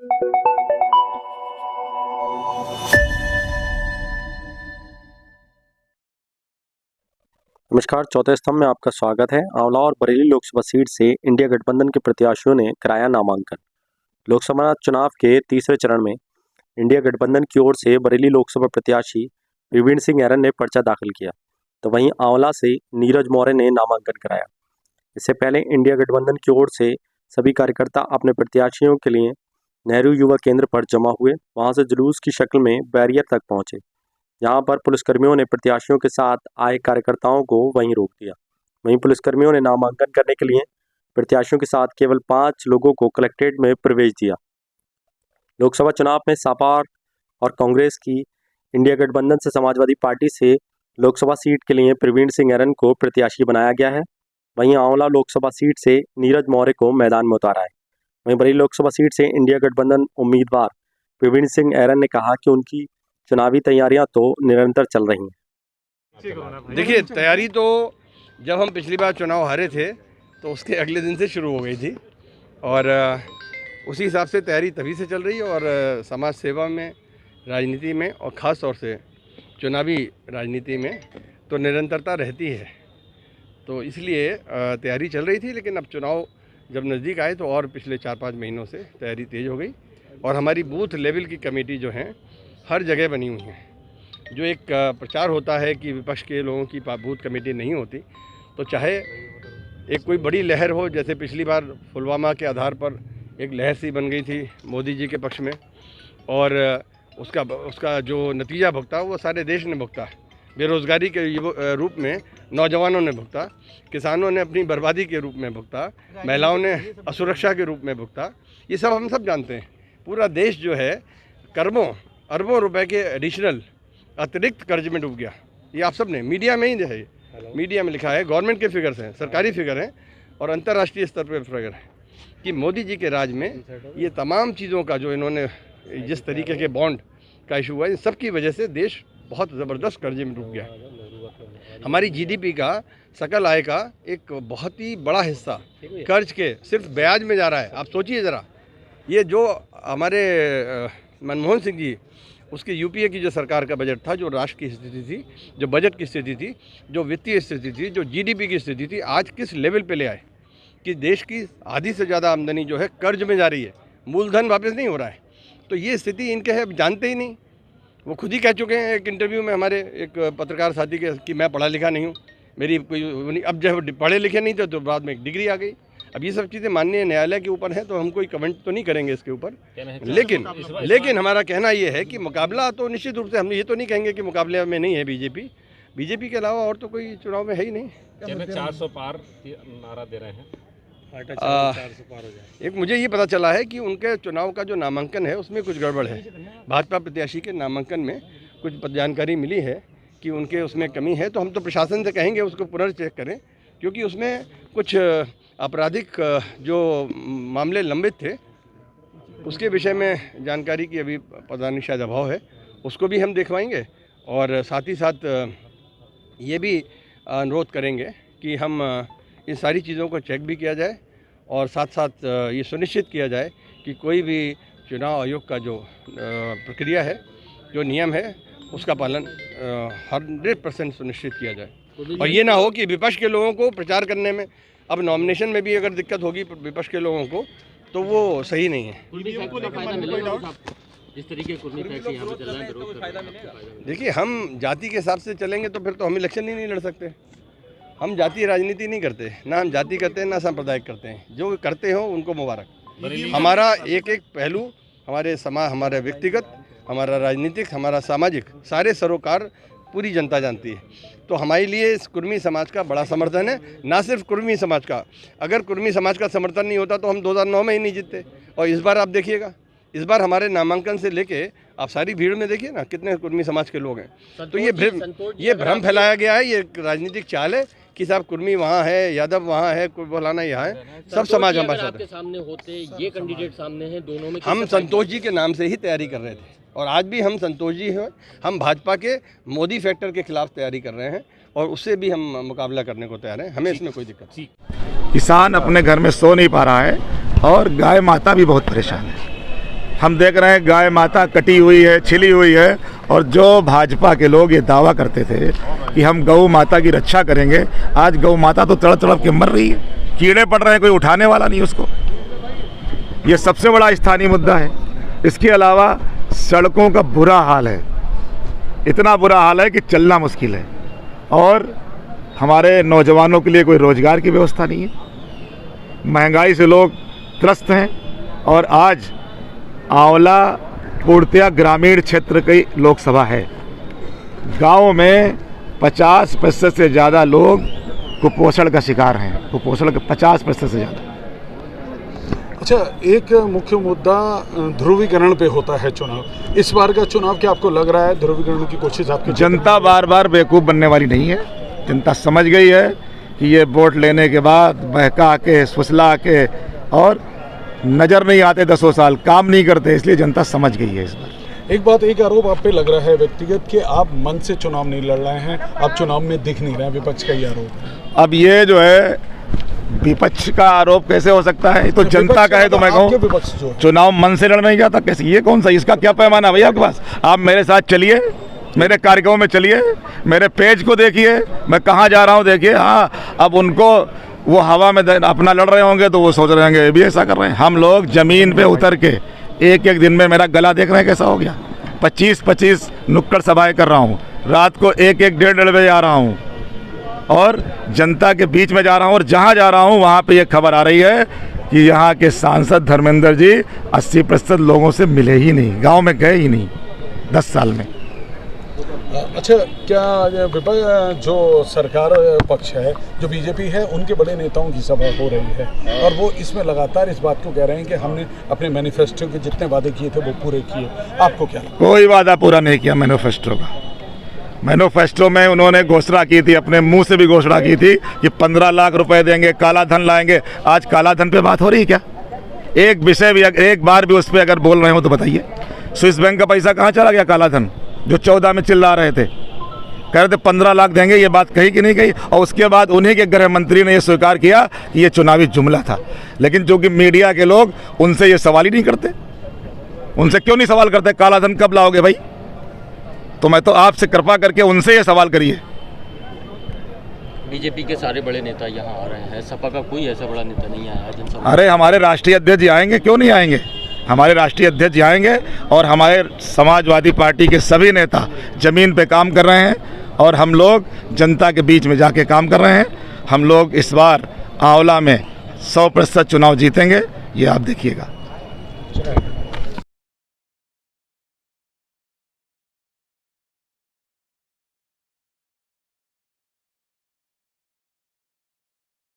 नमस्कार, चौथे स्तंभ में आपका स्वागत है। आंवला और बरेली लोकसभा सीट से इंडिया गठबंधन के प्रत्याशियों ने कराया नामांकन। लोकसभा चुनाव के तीसरे चरण में इंडिया गठबंधन की ओर से बरेली लोकसभा प्रत्याशी प्रवीण सिंह ऐरन ने पर्चा दाखिल किया, तो वहीं आंवला से नीरज मौर्य ने नामांकन कराया। इससे पहले इंडिया गठबंधन की ओर से सभी कार्यकर्ता अपने प्रत्याशियों के लिए नेहरू युवा केंद्र पर जमा हुए। वहां से जुलूस की शक्ल में बैरियर तक पहुंचे, जहां पर पुलिसकर्मियों ने प्रत्याशियों के साथ आए कार्यकर्ताओं को वहीं रोक दिया। वहीं पुलिसकर्मियों ने नामांकन करने के लिए प्रत्याशियों के साथ केवल 5 लोगों को कलेक्ट्रेट में प्रवेश दिया। लोकसभा चुनाव में सपा और कांग्रेस की इंडिया गठबंधन से समाजवादी पार्टी से लोकसभा सीट के लिए प्रवीण सिंह ऐरन को प्रत्याशी बनाया गया है। वहीं आंवला लोकसभा सीट से नीरज मौर्य को मैदान में उतारा है। वहीं बरेली लोकसभा सीट से इंडिया गठबंधन उम्मीदवार प्रवीण सिंह ऐरन ने कहा कि उनकी चुनावी तैयारियां तो निरंतर चल रही हैं। देखिए, तैयारी तो जब हम पिछली बार चुनाव हारे थे तो उसके अगले दिन से शुरू हो गई थी और उसी हिसाब से तैयारी तभी से चल रही है। और समाज सेवा में, राजनीति में और ख़ास तौर से चुनावी राजनीति में तो निरंतरता रहती है, तो इसलिए तैयारी चल रही थी। लेकिन अब चुनाव जब नज़दीक आए तो और पिछले 4-5 महीनों से तैयारी तेज़ हो गई और हमारी बूथ लेवल की कमेटी जो हैं हर जगह बनी हुई हैं। जो एक प्रचार होता है कि विपक्ष के लोगों की बूथ कमेटी नहीं होती, तो चाहे एक कोई बड़ी लहर हो, जैसे पिछली बार पुलवामा के आधार पर एक लहर सी बन गई थी मोदी जी के पक्ष में, और उसका जो नतीजा भुगता वो सारे देश ने भुगता। बेरोज़गारी के रूप में नौजवानों ने भुगता, किसानों ने अपनी बर्बादी के रूप में भुगता, महिलाओं ने असुरक्षा के रूप में भुगता। ये सब हम सब जानते हैं। पूरा देश जो है अरबों रुपए के एडिशनल अतिरिक्त कर्ज में डूब गया। ये आप सब ने मीडिया में ही है, मीडिया में लिखा है, गवर्नमेंट के फिगर्स हैं, सरकारी फिगर हैं और अंतर्राष्ट्रीय स्तर पर फिगर है कि मोदी जी के राज में ये तमाम चीज़ों का जो इन्होंने जिस तरीके के बॉन्ड का इशू हुआ, इन सब की वजह से देश बहुत ज़बरदस्त कर्जे में डूब गया। हमारी जीडीपी का, सकल आय का एक बहुत ही बड़ा हिस्सा कर्ज के सिर्फ ब्याज में जा रहा है। आप सोचिए ज़रा, ये जो हमारे मनमोहन सिंह जी, उसकी यूपीए की जो सरकार का बजट था, जो राष्ट्र की स्थिति थी, जो बजट की स्थिति थी, जो वित्तीय स्थिति थी, जो जीडीपी की स्थिति थी, आज किस लेवल पे ले आए कि देश की आधी से ज़्यादा आमदनी जो है कर्ज में जा रही है, मूलधन वापस नहीं हो रहा है। तो ये स्थिति इनके है, अब जानते ही नहीं। वो खुद ही कह चुके हैं एक इंटरव्यू में हमारे एक पत्रकार साथी के कि मैं पढ़ा लिखा नहीं हूँ, मेरी कोई, अब जब पढ़े लिखे नहीं थे तो बाद में एक डिग्री आ गई। अब ये सब चीज़ें माननीय न्यायालय के ऊपर हैं, तो हम कोई कमेंट तो नहीं करेंगे इसके ऊपर। लेकिन हमारा कहना ये है कि मुकाबला तो निश्चित रूप से, हम ये तो नहीं कहेंगे कि मुकाबले में नहीं है बीजेपी के अलावा और तो कोई चुनाव में है ही नहीं। 400 पार नारा दे रहे हैं। एक मुझे ये पता चला है कि उनके चुनाव का जो नामांकन है उसमें कुछ गड़बड़ है। भाजपा प्रत्याशी के नामांकन में कुछ जानकारी मिली है कि उनके उसमें कमी है, तो हम तो प्रशासन से कहेंगे उसको पुनर्चेक करें, क्योंकि उसमें कुछ आपराधिक जो मामले लंबित थे उसके विषय में जानकारी की अभी पता नहीं, शायद अभाव है, उसको भी हम दिखवाएंगे। और साथ ही साथ ये भी अनुरोध करेंगे कि हम इन सारी चीज़ों को चेक भी किया जाए और साथ साथ ये सुनिश्चित किया जाए कि कोई भी चुनाव आयोग का जो प्रक्रिया है, जो नियम है, उसका पालन 100% सुनिश्चित किया जाए। और ये ना हो कि विपक्ष के लोगों को प्रचार करने में, अब नॉमिनेशन में भी अगर दिक्कत होगी विपक्ष के लोगों को, तो वो सही नहीं है। जिस तरीके यहाँ पे चल रहा है, देखिए, हम जाति के हिसाब से चलेंगे तो फिर तो हम इलेक्शन ही नहीं लड़ सकते। हम जातीय राजनीति नहीं करते, ना हम जाति करते हैं ना सांप्रदायिक करते हैं। जो करते हो उनको मुबारक। हमारा एक एक पहलू, हमारे समाज, हमारा व्यक्तिगत, हमारा राजनीतिक, हमारा सामाजिक, सारे सरोकार पूरी जनता जानती है। तो हमारे लिए इस कुर्मी समाज का बड़ा समर्थन है। ना सिर्फ कुर्मी समाज का, अगर कुर्मी समाज का समर्थन नहीं होता तो हम 2009 में ही नहीं जीतते। और इस बार आप देखिएगा, इस बार हमारे नामांकन से लेके आप सारी भीड़ में देखिए ना कितने कुर्मी समाज के लोग हैं। तो ये भ्रम फैलाया गया है, ये राजनीतिक चाल है कि साहब कुर्मी वहाँ है, यादव वहाँ है, कोई बोलाना यहाँ है। सब समाज हमारे साथ सामने होते, ये कैंडिडेट सामने हैं, दोनों में हम संतोष जी के नाम से ही तैयारी कर रहे थे और आज भी हम संतोष जी हैं। हम भाजपा के मोदी फैक्टर के खिलाफ तैयारी कर रहे हैं और उससे भी हम मुकाबला करने को तैयार हैं। हमें इसमें कोई दिक्कत नहीं। किसान अपने घर में सो नहीं पा रहा है और गाय माता भी बहुत परेशान है। हम देख रहे हैं गाय माता कटी हुई है, छिली हुई है। और जो भाजपा के लोग ये दावा करते थे कि हम गौ माता की रक्षा करेंगे, आज गौ माता तो तड़प तड़प के मर रही है, कीड़े पड़ रहे हैं, कोई उठाने वाला नहीं उसको। ये सबसे बड़ा स्थानीय मुद्दा है। इसके अलावा सड़कों का बुरा हाल है, इतना बुरा हाल है कि चलना मुश्किल है। और हमारे नौजवानों के लिए कोई रोज़गार की व्यवस्था नहीं है, महंगाई से लोग त्रस्त हैं। और आज आंवला पूर्णतया ग्रामीण क्षेत्र की लोकसभा है। गांव में 50% से ज़्यादा लोग कुपोषण का शिकार हैं, कुपोषण का 50% से ज़्यादा। अच्छा, एक मुख्य मुद्दा ध्रुवीकरण पे होता है चुनाव। इस बार का चुनाव क्या आपको लग रहा है ध्रुवीकरण की कोशिश आपकी? जनता बार बार बेवकूफ़ बनने वाली नहीं है। जनता समझ गई है कि ये वोट लेने के बाद बहका के, फुसला के और नज़र नहीं आते 10 साल, काम नहीं करते, इसलिए जनता समझ गई है इस बार। एक आरोप आप पे लग रहा है व्यक्तिगत कि आप मन से चुनाव नहीं लड़ रहे हैं, आप चुनाव में दिख नहीं रहे हैं, विपक्ष का ये आरोप है। अब ये जो है विपक्ष का आरोप कैसे हो सकता है? तो जनता का है तो मैं कहूँ विपक्ष जो चुनाव मन से लड़ नहीं जाता कैसे? ये कौन सा, इसका क्या पैमाना है भैया आपके पास? आप मेरे साथ चलिए, मेरे कार्यक्रमों में चलिए, मेरे पेज को देखिए, मैं कहाँ जा रहा हूँ देखिए। हाँ, अब उनको वो हवा में अपना लड़ रहे होंगे तो वो सोच रहे होंगे ये भी ऐसा कर रहे हैं। हम लोग ज़मीन पे उतर के एक एक दिन में, मेरा गला देख रहे हैं कैसा हो गया, 25-25 नुक्कड़ सभाएं कर रहा हूँ, रात को एक 1-1.5 बजे आ रहा हूँ और जनता के बीच में जा रहा हूँ। और जहाँ जा रहा हूँ वहाँ पे ये खबर आ रही है कि यहाँ के सांसद धर्मेंद्र जी 80% लोगों से मिले ही नहीं, गाँव में गए ही नहीं 10 साल में। अच्छा, क्या विपक्ष जो सरकार पक्ष है, जो बीजेपी है, उनके बड़े नेताओं की सभा हो रही है और वो इसमें लगातार इस बात को कह रहे हैं कि हमने अपने मैनिफेस्टो के जितने वादे किए थे वो पूरे किए। आपको क्या लगता है? कोई वादा पूरा नहीं किया मैनिफेस्टो का। मैनिफेस्टो में उन्होंने घोषणा की थी, अपने मुंह से भी घोषणा की थी कि 15 लाख रुपए देंगे, काला धन लाएंगे। आज काला धन पे बात हो रही है क्या? एक विषय भी, एक बार भी उस पर अगर बोल रहे हो तो बताइए। स्विस बैंक का पैसा कहाँ चला गया? काला धन जो 14 में चिल्ला रहे थे, कह रहे थे 15 लाख देंगे, ये बात कही कि नहीं कही? और उसके बाद उन्हीं के गृह मंत्री ने ये स्वीकार किया कि ये चुनावी जुमला था। लेकिन जो कि मीडिया के लोग उनसे ये सवाल ही नहीं करते। उनसे क्यों नहीं सवाल करते काला धन कब लाओगे भाई? तो मैं तो आपसे कृपा करके उनसे ये सवाल करिए। बीजेपी के सारे बड़े नेता यहाँ आ रहे हैं, सपा का कोई ऐसा बड़ा नेता नहीं आया जनसभा। अरे हमारे राष्ट्रीय अध्यक्ष जी आएंगे, क्यों नहीं आएंगे? हमारे राष्ट्रीय अध्यक्ष जी आएंगे और हमारे समाजवादी पार्टी के सभी नेता ज़मीन पे काम कर रहे हैं और हम लोग जनता के बीच में जाके काम कर रहे हैं। हम लोग इस बार आंवला में 100% चुनाव जीतेंगे, ये आप देखिएगा।